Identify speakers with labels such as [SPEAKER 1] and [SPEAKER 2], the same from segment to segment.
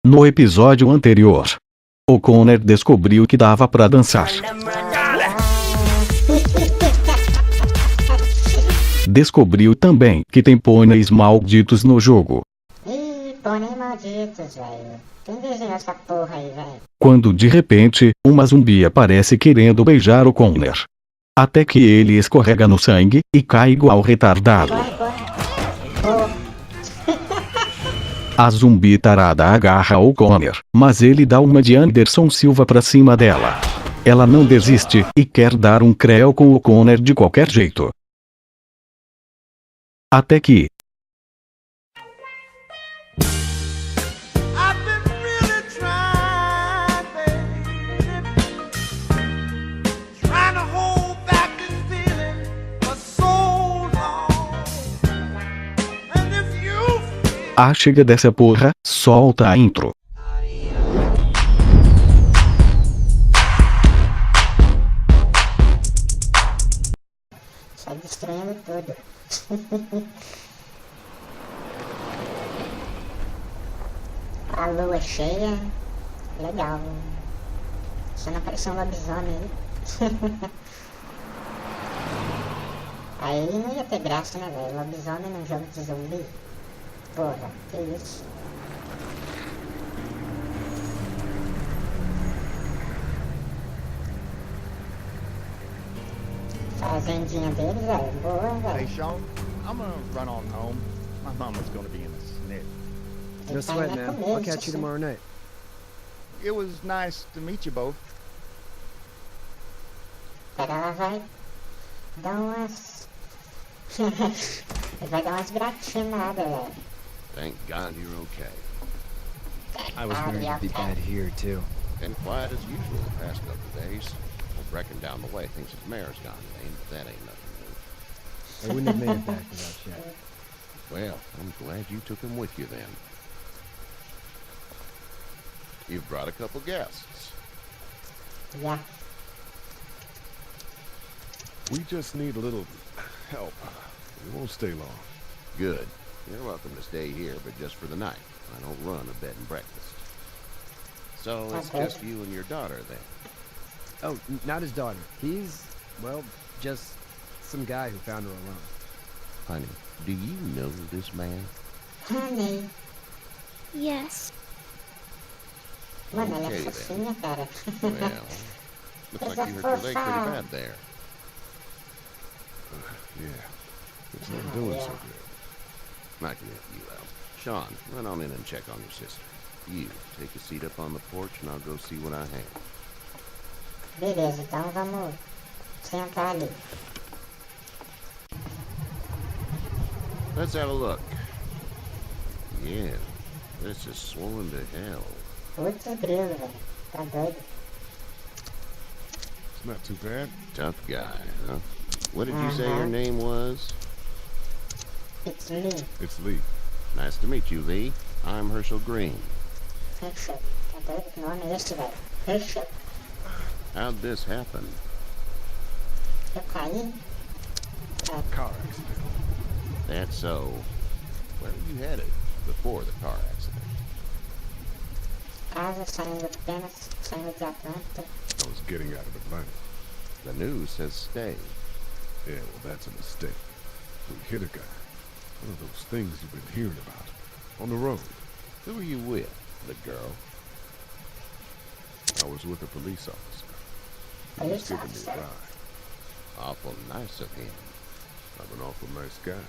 [SPEAKER 1] No episódio anterior, o Connor descobriu que dava pra dançar. Descobriu também que tem pôneis malditos no jogo.
[SPEAKER 2] Ih, pônei malditos, velho. Quem desenhou essa porra aí, velho?
[SPEAKER 1] Quando de repente, uma zumbi aparece querendo beijar o Connor. Até que ele escorrega no sangue e cai igual retardado.
[SPEAKER 2] Corre.
[SPEAKER 1] A zumbi tarada agarra o Connor, mas ele dá uma de Anderson Silva pra cima dela. Ela não desiste e quer dar um creu com o Connor de qualquer jeito. Até que chega dessa porra, solta a intro.
[SPEAKER 2] Sai destruindo tudo. A lua cheia. Legal. Só não apareceu um lobisomem aí. Aí não ia ter graça, né, velho? Lobisomem num jogo de zumbi. Porra, que isso? Fazendinha deles, velho. Boa,
[SPEAKER 3] Hey,
[SPEAKER 2] velho.
[SPEAKER 3] Sean, I'm gonna run on home. My mama's gonna be in the snit.
[SPEAKER 2] Ele
[SPEAKER 4] No
[SPEAKER 2] tá
[SPEAKER 4] sweat,
[SPEAKER 2] indo
[SPEAKER 4] man.
[SPEAKER 2] comer,
[SPEAKER 4] I'll catch
[SPEAKER 2] isso
[SPEAKER 4] you tomorrow night.
[SPEAKER 3] It was nice to meet you both.
[SPEAKER 2] Pera, ela vai dar umas... vai dar umas gratinadas, velho.
[SPEAKER 5] Thank God you're okay.
[SPEAKER 4] I was worried it'd be bad here, too.
[SPEAKER 5] Been quiet as usual the past couple of days. Old Brecken down the way thinks his mare's gone lame, but that ain't nothing new.
[SPEAKER 4] I wouldn't have made it back without Shaq.
[SPEAKER 5] Well, I'm glad you took him with you then. You've brought a couple guests.
[SPEAKER 2] Yeah.
[SPEAKER 6] We just need a little help. We won't stay long.
[SPEAKER 5] Good. You're welcome to stay here, but just for the night. I don't run a bed and breakfast. So it's
[SPEAKER 2] Okay.
[SPEAKER 5] just you and your daughter then.
[SPEAKER 4] Oh, not his daughter. He's, well, just some guy who found her alone.
[SPEAKER 5] Honey, do you know this man?
[SPEAKER 2] Honey.
[SPEAKER 7] Yes.
[SPEAKER 2] Mano, ela é
[SPEAKER 5] Okay, then.
[SPEAKER 2] fofinha, cara.
[SPEAKER 5] Well, looks like you hurt your leg pretty bad there.
[SPEAKER 6] Yeah. It's not doing so good.
[SPEAKER 5] I can help you out. Sean, run on in and check on your sister. You, take a seat up on the porch and I'll go see what I have.
[SPEAKER 2] Beleza, então vamos sentar ali.
[SPEAKER 5] Let's have a look. Yeah, this is swollen to hell.
[SPEAKER 2] Putz, grilo, velho. Tá doido.
[SPEAKER 6] It's not too bad.
[SPEAKER 5] Tough guy, huh? What did you say your name was?
[SPEAKER 2] It's me.
[SPEAKER 6] It's Lee.
[SPEAKER 5] Nice to meet you, Lee. I'm Herschel Green.
[SPEAKER 2] Herschel. Tá doido? Que nome é esse, velho? Herschel.
[SPEAKER 5] How'd this happen?
[SPEAKER 2] Eu caí.
[SPEAKER 6] Car accident.
[SPEAKER 5] That's so. Where were you headed before the car accident?
[SPEAKER 2] Casa, saindo apenas, saindo de Atlanta.
[SPEAKER 6] I was getting out of Atlanta.
[SPEAKER 5] The news says stay.
[SPEAKER 6] Yeah, well, that's a mistake. We hit a guy. One of those things you've been hearing about. On the road.
[SPEAKER 5] Who were you with? The girl?
[SPEAKER 6] I was with a police officer. He was
[SPEAKER 2] Police
[SPEAKER 6] giving me
[SPEAKER 2] officer.
[SPEAKER 6] a ride.
[SPEAKER 5] Awful nice of him.
[SPEAKER 6] I'm an awful nice guy.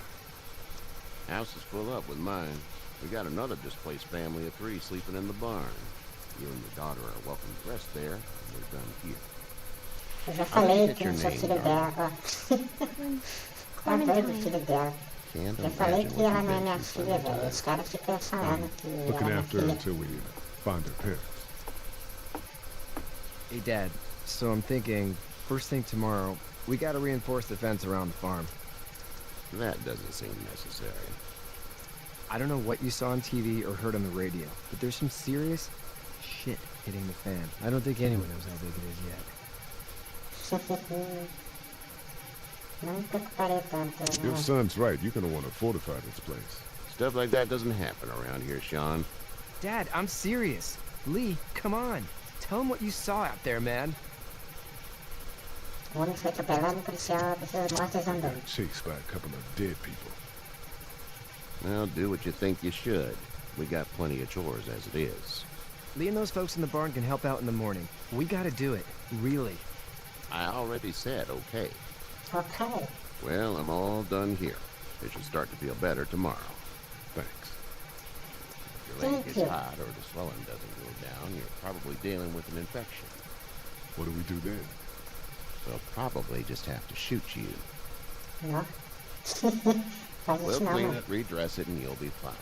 [SPEAKER 5] House is full up with mine. We got another displaced family of 3 sleeping in the barn. You and your daughter are welcome to rest there, and we're done here.
[SPEAKER 2] Eu já
[SPEAKER 5] How did you
[SPEAKER 2] falei
[SPEAKER 5] get
[SPEAKER 2] que
[SPEAKER 5] your
[SPEAKER 2] não sou
[SPEAKER 5] name,
[SPEAKER 2] filho
[SPEAKER 5] darling?
[SPEAKER 2] dela, ó. Tá doido o filho dela.
[SPEAKER 5] Can't
[SPEAKER 2] Já falei
[SPEAKER 5] imagine
[SPEAKER 2] que
[SPEAKER 5] what
[SPEAKER 2] ela
[SPEAKER 5] you've
[SPEAKER 2] não é
[SPEAKER 5] been
[SPEAKER 2] minha
[SPEAKER 5] through,
[SPEAKER 2] filha,
[SPEAKER 5] son.
[SPEAKER 2] velho. Os caras ficam falando que ela é
[SPEAKER 6] Looking
[SPEAKER 2] minha
[SPEAKER 6] after her
[SPEAKER 2] filha.
[SPEAKER 6] until we find her parents.
[SPEAKER 4] Hey, Dad. So I'm thinking, first thing tomorrow, we gotta reinforce the fence around the farm.
[SPEAKER 5] That doesn't seem necessary.
[SPEAKER 4] I don't know what you saw on TV or heard on the radio, but there's some serious shit hitting the fan. I don't think anyone knows how big it is yet.
[SPEAKER 2] Não me preocuparei tanto,
[SPEAKER 6] Your
[SPEAKER 2] né?
[SPEAKER 6] son's right. You're gonna want to fortify this place.
[SPEAKER 5] Stuff like that doesn't happen around here, Sean.
[SPEAKER 4] Dad, I'm serious. Lee, come on. Tell him what you saw out there, man.
[SPEAKER 2] O homem foi atropelado no policial das mortes andando.
[SPEAKER 6] Chased by a couple of dead people.
[SPEAKER 5] Well, do what you think you should. We got plenty of chores as it is.
[SPEAKER 4] Lee and those folks in the barn can help out in the morning. We gotta do it. Really.
[SPEAKER 5] I already said okay.
[SPEAKER 2] Okay.
[SPEAKER 5] Well, I'm all done here. It should start to feel better tomorrow.
[SPEAKER 6] Thanks.
[SPEAKER 5] If your leg
[SPEAKER 2] Thank
[SPEAKER 5] gets
[SPEAKER 2] you.
[SPEAKER 5] hot or the swelling doesn't go down, you're probably dealing with an infection.
[SPEAKER 6] What do we do then?
[SPEAKER 5] We'll probably just have to shoot you.
[SPEAKER 2] Não. Faz
[SPEAKER 5] We'll
[SPEAKER 2] isso não,
[SPEAKER 5] clean
[SPEAKER 2] mano.
[SPEAKER 5] it, redress it, and you'll be fine.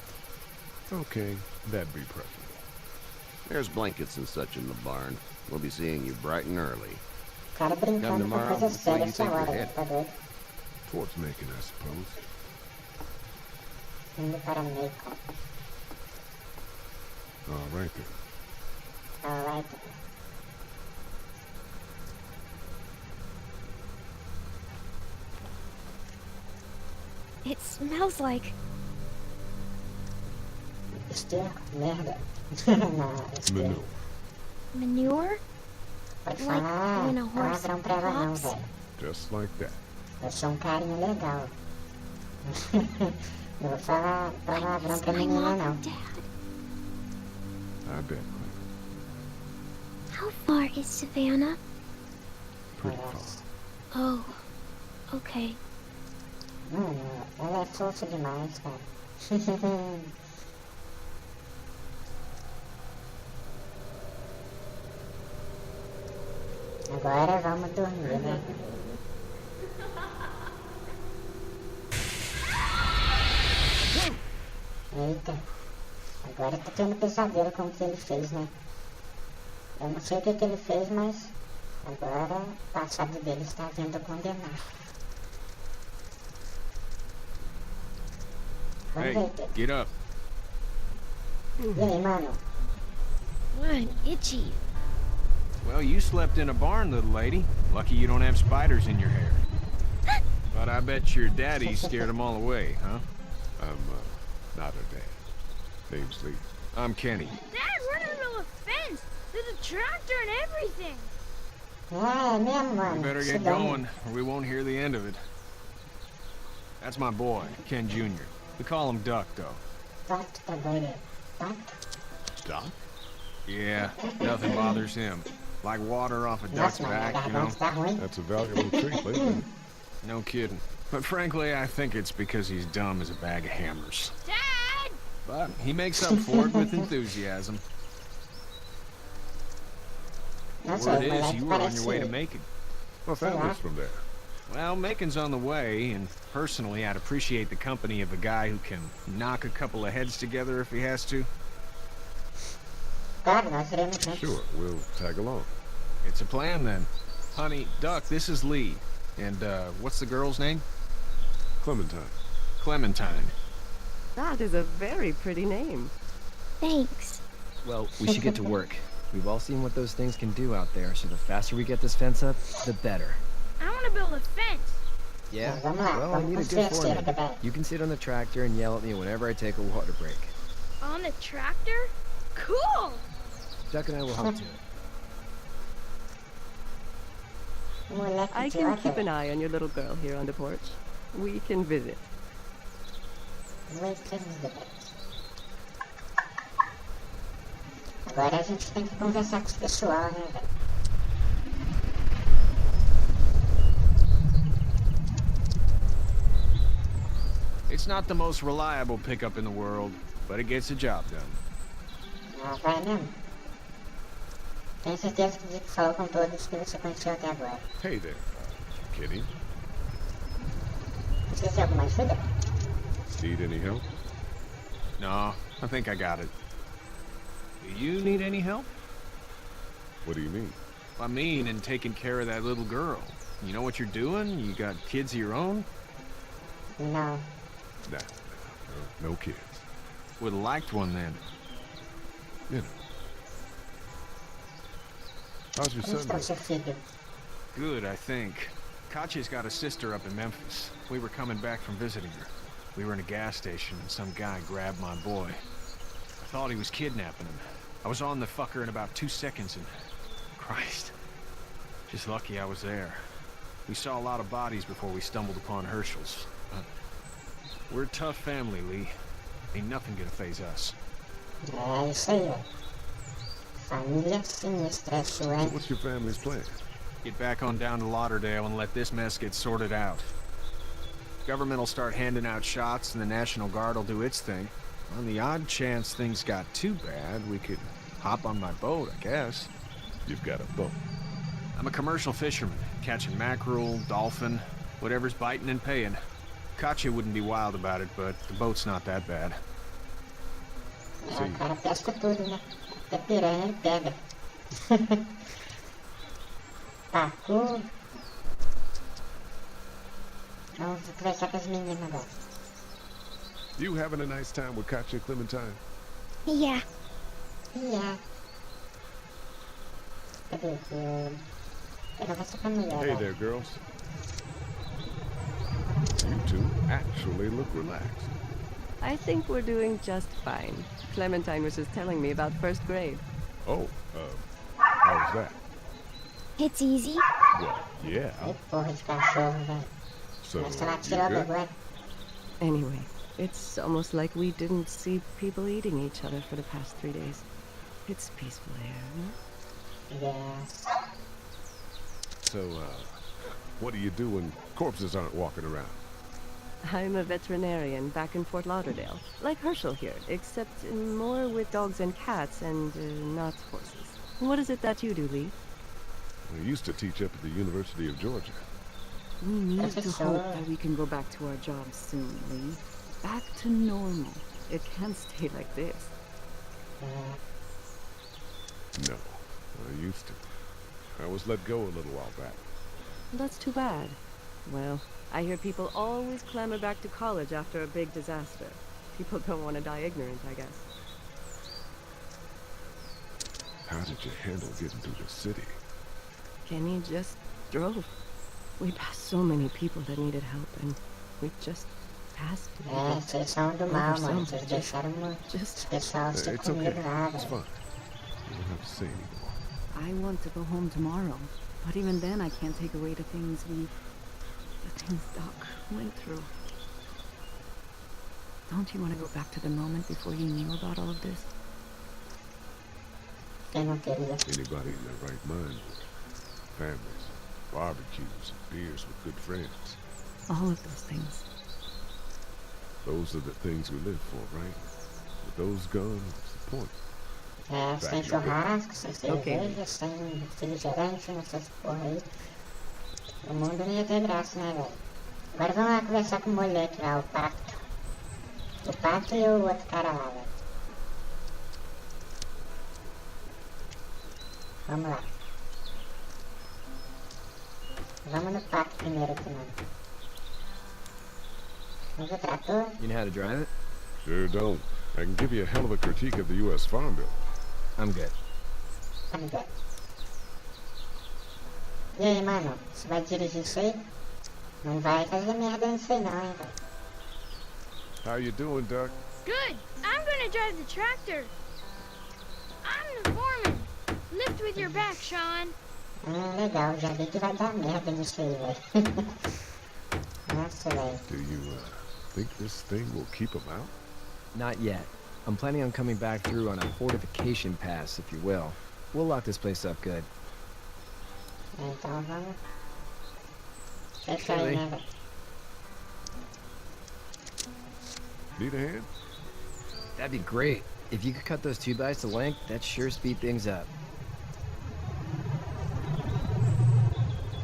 [SPEAKER 6] Okay, that'd be preferable.
[SPEAKER 5] There's blankets and such in the barn. We'll be seeing you bright and early.
[SPEAKER 2] O cara brincando com
[SPEAKER 5] tomorrow,
[SPEAKER 2] coisas
[SPEAKER 5] where do you
[SPEAKER 2] sérias
[SPEAKER 5] think
[SPEAKER 2] essa
[SPEAKER 5] you're
[SPEAKER 2] hora,
[SPEAKER 5] headed?
[SPEAKER 2] tá doido?
[SPEAKER 6] Towards making, I suppose.
[SPEAKER 2] Indo para Macon.
[SPEAKER 6] All right then.
[SPEAKER 2] Alright.
[SPEAKER 7] It smells like...
[SPEAKER 2] Esterco, merda. Não, esterco.
[SPEAKER 6] Manure.
[SPEAKER 7] manure?
[SPEAKER 2] Pode
[SPEAKER 7] Like
[SPEAKER 2] falar
[SPEAKER 7] when a horse
[SPEAKER 2] palavrão pra ela não,
[SPEAKER 7] hops?
[SPEAKER 2] velho.
[SPEAKER 6] Just like that.
[SPEAKER 2] Eu sou um carinha legal. Não vou falar palavrão pra
[SPEAKER 7] My
[SPEAKER 2] menina,
[SPEAKER 7] mom
[SPEAKER 2] não.
[SPEAKER 7] and Dad.
[SPEAKER 6] I bet, Clem.
[SPEAKER 7] How far is Savannah?
[SPEAKER 6] Pretty far.
[SPEAKER 7] Oh, okay.
[SPEAKER 2] Mano, ela é fofa demais, cara. Agora vamos dormir, né? Eita. Agora eu tô tendo pesadelo com o que ele fez, né? Eu não sei o que ele fez, mas agora o passado dele está vindo condenar. Vamos
[SPEAKER 8] Hey,
[SPEAKER 2] ver.
[SPEAKER 8] get up.
[SPEAKER 2] E aí, mano?
[SPEAKER 7] I'm itchy.
[SPEAKER 8] Well, you slept in a barn, little lady. Lucky you don't have spiders in your hair. But I bet your daddy scared them all away, huh?
[SPEAKER 6] I'm, not her dad. Name's Lee.
[SPEAKER 8] I'm Kenny.
[SPEAKER 9] Dad, we're in the middle of a fence. There's a tractor and everything.
[SPEAKER 2] É mesmo,
[SPEAKER 8] We
[SPEAKER 2] mano.
[SPEAKER 8] better
[SPEAKER 2] Se
[SPEAKER 8] get
[SPEAKER 2] dane.
[SPEAKER 8] going, or we won't hear the end of it. That's my boy, Ken Jr. We call him Duck, though.
[SPEAKER 2] Doc tá doido. Doc?
[SPEAKER 6] Doc?
[SPEAKER 8] Yeah, nothing bothers him. Like water off a duck's
[SPEAKER 2] Nossa, mano, a
[SPEAKER 8] back, you know?
[SPEAKER 2] garganta tá ruim.
[SPEAKER 6] That's a valuable trait lately.
[SPEAKER 8] No kidding. But frankly, I think it's because he's dumb as a bag of hammers.
[SPEAKER 9] Dad!
[SPEAKER 8] But he makes up for it with enthusiasm.
[SPEAKER 2] Nossa,
[SPEAKER 8] Word
[SPEAKER 2] o
[SPEAKER 8] is,
[SPEAKER 2] moleque
[SPEAKER 8] you were on your way to
[SPEAKER 2] parece...
[SPEAKER 8] Macon.
[SPEAKER 6] Well, family's from there.
[SPEAKER 8] Well, Macon's on the way, and personally, I'd appreciate the company of a guy who can knock a couple of heads together if he has to.
[SPEAKER 2] Claro, nós iremos juntos.
[SPEAKER 6] Sure, we'll tag along.
[SPEAKER 8] It's a plan, then. Honey, Duck, this is Lee. And, what's the girl's name?
[SPEAKER 6] Clementine.
[SPEAKER 8] Clementine.
[SPEAKER 10] That is a very pretty name.
[SPEAKER 7] Thanks.
[SPEAKER 4] Well, we should get to work. We've all seen what those things can do out there, so the faster we get this fence up, the better.
[SPEAKER 9] I want to build a fence.
[SPEAKER 4] Yeah?
[SPEAKER 2] Vamos lá,
[SPEAKER 4] Well, I
[SPEAKER 2] vamos
[SPEAKER 4] need a
[SPEAKER 2] construir
[SPEAKER 4] good
[SPEAKER 2] a cerca,
[SPEAKER 4] foreman.
[SPEAKER 2] velho.
[SPEAKER 4] You can sit on the tractor and yell at me whenever I take a water break.
[SPEAKER 9] On the tractor? Cool!
[SPEAKER 4] Duck and I will help too.
[SPEAKER 2] Moleque
[SPEAKER 10] I can keep
[SPEAKER 2] idiota.
[SPEAKER 10] an eye on your little girl here on the porch. We can visit.
[SPEAKER 2] Moleque idiota. Agora a gente tem que conversar com os pessoal, né, velho?
[SPEAKER 8] It's not the most reliable pickup in the world, but it gets the job done.
[SPEAKER 2] Ah, vai mesmo. Tenho certeza que o Dick falou com todos que você conheceu até agora.
[SPEAKER 6] Hey there, Kenny.
[SPEAKER 2] Esqueceu alguma ajuda?
[SPEAKER 6] Need any help?
[SPEAKER 8] No, I think I got it. Do you need any help?
[SPEAKER 6] What do you mean?
[SPEAKER 8] I mean, in taking care of that little girl. You know what you're doing? You got kids of your own?
[SPEAKER 2] Não.
[SPEAKER 6] Nah, no kids.
[SPEAKER 8] Would've liked one then.
[SPEAKER 6] You know. How's your
[SPEAKER 2] Como
[SPEAKER 6] son
[SPEAKER 2] está o
[SPEAKER 6] doing?
[SPEAKER 2] seu filho?
[SPEAKER 8] Good, I think. Katya's got a sister up in Memphis. We were coming back from visiting her. We were in a gas station and some guy grabbed my boy. I thought he was kidnapping him. I was on the fucker in about 2 seconds and... Christ. Just lucky I was there. We saw a lot of bodies before we stumbled upon Herschel's. But we're a tough family, Lee. Ain't nothing gonna phase us.
[SPEAKER 2] É isso aí, ó. Família sinistra é sua,
[SPEAKER 6] So
[SPEAKER 2] hein?
[SPEAKER 6] what's your family's plan?
[SPEAKER 8] Get back on down to Lauderdale and let this mess get sorted out. Government will start handing out shots and the National Guard will do its thing. On the odd chance things got too bad, we could hop on my boat, I guess.
[SPEAKER 6] You've got a boat.
[SPEAKER 8] I'm a commercial fisherman, catching mackerel, dolphin, whatever's biting and paying. Katya wouldn't be wild about it, but the boat's not that bad.
[SPEAKER 2] É, o cara pesca tudo, né? Até piranha ele pega. Pacu. Vamos conversar com as meninas agora.
[SPEAKER 6] You having a nice time with Katya, Clementine?
[SPEAKER 7] Yeah.
[SPEAKER 2] Yeah. Cadê? Eu não vou ser família.
[SPEAKER 6] Hey there, girls. You two actually look relaxed.
[SPEAKER 10] I think we're doing just fine. Clementine was just telling me about first grade.
[SPEAKER 6] Oh, how's that?
[SPEAKER 7] It's easy.
[SPEAKER 6] Well, yeah.
[SPEAKER 2] Que porra de cachorro, velho.
[SPEAKER 6] So,
[SPEAKER 2] Mas ela
[SPEAKER 6] you
[SPEAKER 2] tirou do
[SPEAKER 6] good?
[SPEAKER 2] agora.
[SPEAKER 10] Anyway, it's almost like we didn't see people eating each other for the past 3 days. It's peaceful here, huh?
[SPEAKER 2] Yes.
[SPEAKER 6] So, what do you do when corpses aren't walking around?
[SPEAKER 10] I'm a veterinarian back in Fort Lauderdale, like Herschel here, except more with dogs and cats and not horses. What is it that you do, Lee?
[SPEAKER 6] I used to teach up at the University of Georgia.
[SPEAKER 10] We need
[SPEAKER 2] That's
[SPEAKER 10] to
[SPEAKER 2] so-
[SPEAKER 10] hope that we can go back to our jobs soon, Lee. Back to normal. It can't stay like this.
[SPEAKER 6] No, I used to. I was let go a little while back.
[SPEAKER 10] That's too bad. Well, I hear people always clamor back to college after a big disaster. People don't want to die ignorant, I guess.
[SPEAKER 6] How did you handle getting through the city?
[SPEAKER 10] Kenny just drove. We passed so many people that needed help, and we just passed
[SPEAKER 2] É,
[SPEAKER 10] people.
[SPEAKER 2] vocês são do mal, mano. Vocês deixaram
[SPEAKER 10] Just,
[SPEAKER 2] esse pessoal ser
[SPEAKER 6] It's okay.
[SPEAKER 2] comido lá,
[SPEAKER 6] It's
[SPEAKER 2] velho.
[SPEAKER 6] fine. You don't have to say anymore.
[SPEAKER 11] I want to go home tomorrow, but even then I can't take away the things Doc went through. Don't you want to go back to the moment before you knew about all of this?
[SPEAKER 2] Quem não queria?
[SPEAKER 6] Anybody in their right mind would. Families, barbecues, and beers with good friends.
[SPEAKER 11] All of those things.
[SPEAKER 6] Those are the things we live for, right? With those gone, what's the point?
[SPEAKER 2] É, sem churrasco, sem cerveja, sem refrigerante, essas porra aí. O mundo não ia ter graça, né, velho? Agora vamos lá conversar com o moleque lá, o Pato. O Pato e o outro cara lá, velho. Vamos lá. Vamos no Pato primeiro aqui, mano. Vamos o trator?
[SPEAKER 4] You know how to drive it?
[SPEAKER 6] Sure don't. I can give you a hell of a critique of the U.S. Farm Bill.
[SPEAKER 4] I'm good.
[SPEAKER 2] Vamos ver. E aí, mano? Você vai dirigir isso aí? Não vai fazer merda nisso aí não, hein, velho.
[SPEAKER 6] How you doing, Doc?
[SPEAKER 9] Good. I'm gonna drive the tractor. I'm the foreman. Lift with your back, Sean.
[SPEAKER 2] Legal. Já vi que vai dar merda nisso aí, velho. Nossa, velho.
[SPEAKER 6] Do you, think this thing will keep them out?
[SPEAKER 4] Not yet. I'm planning on coming back through on a fortification pass, if you will. We'll lock this place up good.
[SPEAKER 2] Então vamos. Fecha aí, né, velho?
[SPEAKER 6] Need a hand?
[SPEAKER 4] That'd be great. If you could cut those 2 bys to length, that'd sure speed things up.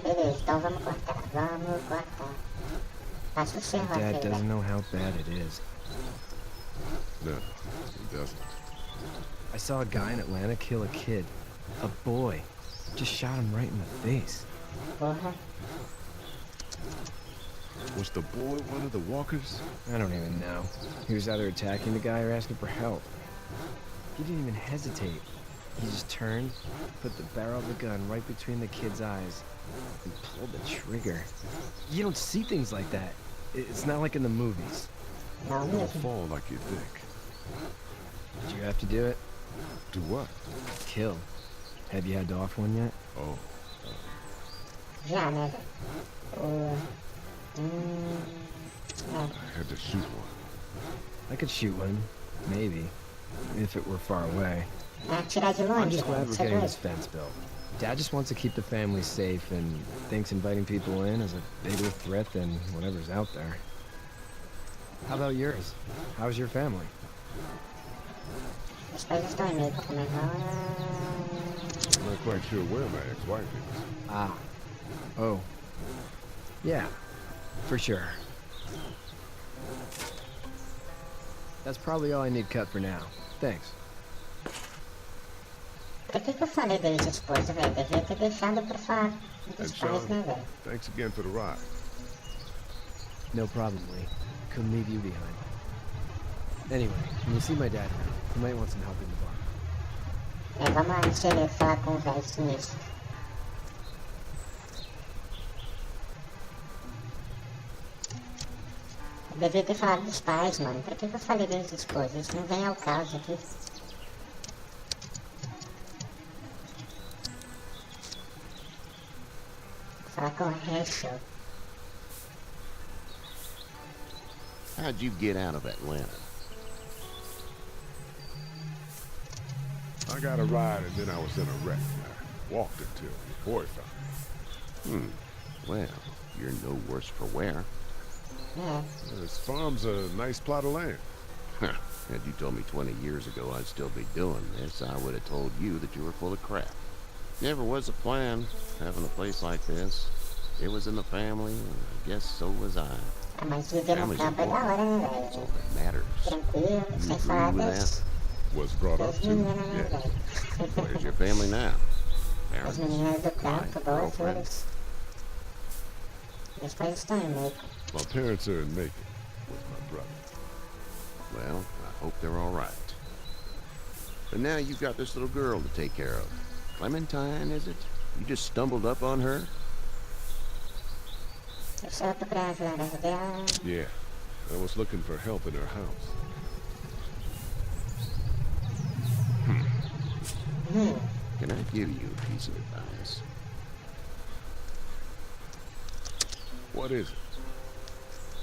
[SPEAKER 2] Beleza, então vamos cortar. Vamos cortar. Passa o serrote aí,
[SPEAKER 4] Dad doesn't
[SPEAKER 2] velho.
[SPEAKER 4] know how bad it is.
[SPEAKER 6] No, he doesn't.
[SPEAKER 4] I saw a guy in Atlanta kill a kid. A boy. Just shot him right in the face.
[SPEAKER 2] Porra.
[SPEAKER 6] Was the boy one of the walkers?
[SPEAKER 4] I don't even know. He was either attacking the guy or asking for help. He didn't even hesitate. He just turned, put the barrel of the gun right between the kid's eyes, and pulled the trigger. You don't see things like that. It's not like in the movies.
[SPEAKER 2] Não
[SPEAKER 6] Don't
[SPEAKER 2] mesmo.
[SPEAKER 6] fall like you think.
[SPEAKER 4] Did you have to do it?
[SPEAKER 6] Do what?
[SPEAKER 4] Kill. Have you had to offer one yet?
[SPEAKER 6] Oh,
[SPEAKER 2] Já, né, velho?
[SPEAKER 6] I had to shoot one.
[SPEAKER 4] I could shoot one. Maybe. If it were far away.
[SPEAKER 2] Atirar de
[SPEAKER 4] I'm
[SPEAKER 2] longe,
[SPEAKER 4] just glad
[SPEAKER 2] velho.
[SPEAKER 4] we're
[SPEAKER 2] Isso é
[SPEAKER 4] getting
[SPEAKER 2] doido.
[SPEAKER 4] this fence built. Dad just wants to keep the family safe and thinks inviting people in is a bigger threat than whatever's out there. How about yours? How's your family?
[SPEAKER 2] Os pais estão em meio também.
[SPEAKER 6] I'm not quite sure where my ex-wife is.
[SPEAKER 4] Ah. Oh. Yeah. For sure. That's probably all I need cut for now. Thanks.
[SPEAKER 2] Por que eu falei dele de esposa, velho? Devia ter deixado pra falar dos
[SPEAKER 6] And
[SPEAKER 2] pais, né,
[SPEAKER 6] Sean,
[SPEAKER 2] velho?
[SPEAKER 6] thanks again for the ride.
[SPEAKER 4] No problem, Lee. Couldn't leave you behind. Anyway, when you see my dad around, you might want some help in the barn.
[SPEAKER 2] Vamos lá, deixa eu falar com o velho sinistro. Eu devia ter falado dos pais, mano. Por que eu falei deles de esposa? Isso não vem ao caso aqui. Falar com o Herschel.
[SPEAKER 5] How'd you get out of Atlanta?
[SPEAKER 6] I got a ride and then I was in a wreck. I walked until the boy found me.
[SPEAKER 5] Well, you're no worse for wear.
[SPEAKER 2] Yeah.
[SPEAKER 6] This farm's a nice plot of land.
[SPEAKER 5] Had you told me 20 years ago I'd still be doing this, I would have told you that you were full of crap. Never was a plan, having a place like this. It was in the family, and I guess so was I.
[SPEAKER 2] Mas viver no campo é da hora, né,
[SPEAKER 5] That's all
[SPEAKER 2] velho?
[SPEAKER 5] that matters.
[SPEAKER 2] Tranquilo,
[SPEAKER 5] You
[SPEAKER 2] sem
[SPEAKER 5] agree
[SPEAKER 2] falar
[SPEAKER 5] with
[SPEAKER 2] das
[SPEAKER 6] Was brought up to.
[SPEAKER 2] meninas, né,
[SPEAKER 6] Yeah.
[SPEAKER 2] velho?
[SPEAKER 5] Where's your family now?
[SPEAKER 2] As
[SPEAKER 5] Parents?
[SPEAKER 2] meninas do campo,
[SPEAKER 5] Wife?
[SPEAKER 2] boas
[SPEAKER 5] Girlfriend?
[SPEAKER 2] todas. Meus pais estão em meio.
[SPEAKER 6] My parents are in Macon with my brother.
[SPEAKER 5] Well, I hope they're all right. But now you've got this little girl to take care of. Clementine, is it? You just stumbled up on her?
[SPEAKER 2] Eu só tô pra ajudar a dela.
[SPEAKER 6] Yeah. I was looking for help in her house.
[SPEAKER 5] Can I give you a piece of advice?
[SPEAKER 6] What is it?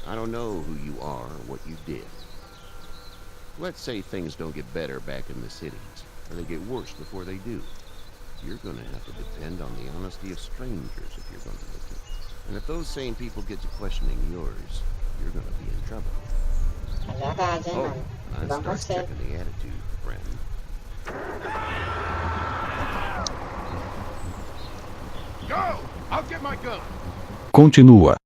[SPEAKER 5] I don't know who you are or what you did. Let's say things don't get better back in the cities, or they get worse before they do. You're going to have to depend on the honesty of strangers if you're going to live here. And if those same people get to questioning yours, you're going to be in trouble.
[SPEAKER 2] É verdade, hein,
[SPEAKER 5] Oh,
[SPEAKER 2] mano?
[SPEAKER 5] I
[SPEAKER 2] Bom
[SPEAKER 5] start
[SPEAKER 2] conselho.
[SPEAKER 5] checking the attitude, friend.
[SPEAKER 6] Go! I'll get my gun.
[SPEAKER 1] Continua.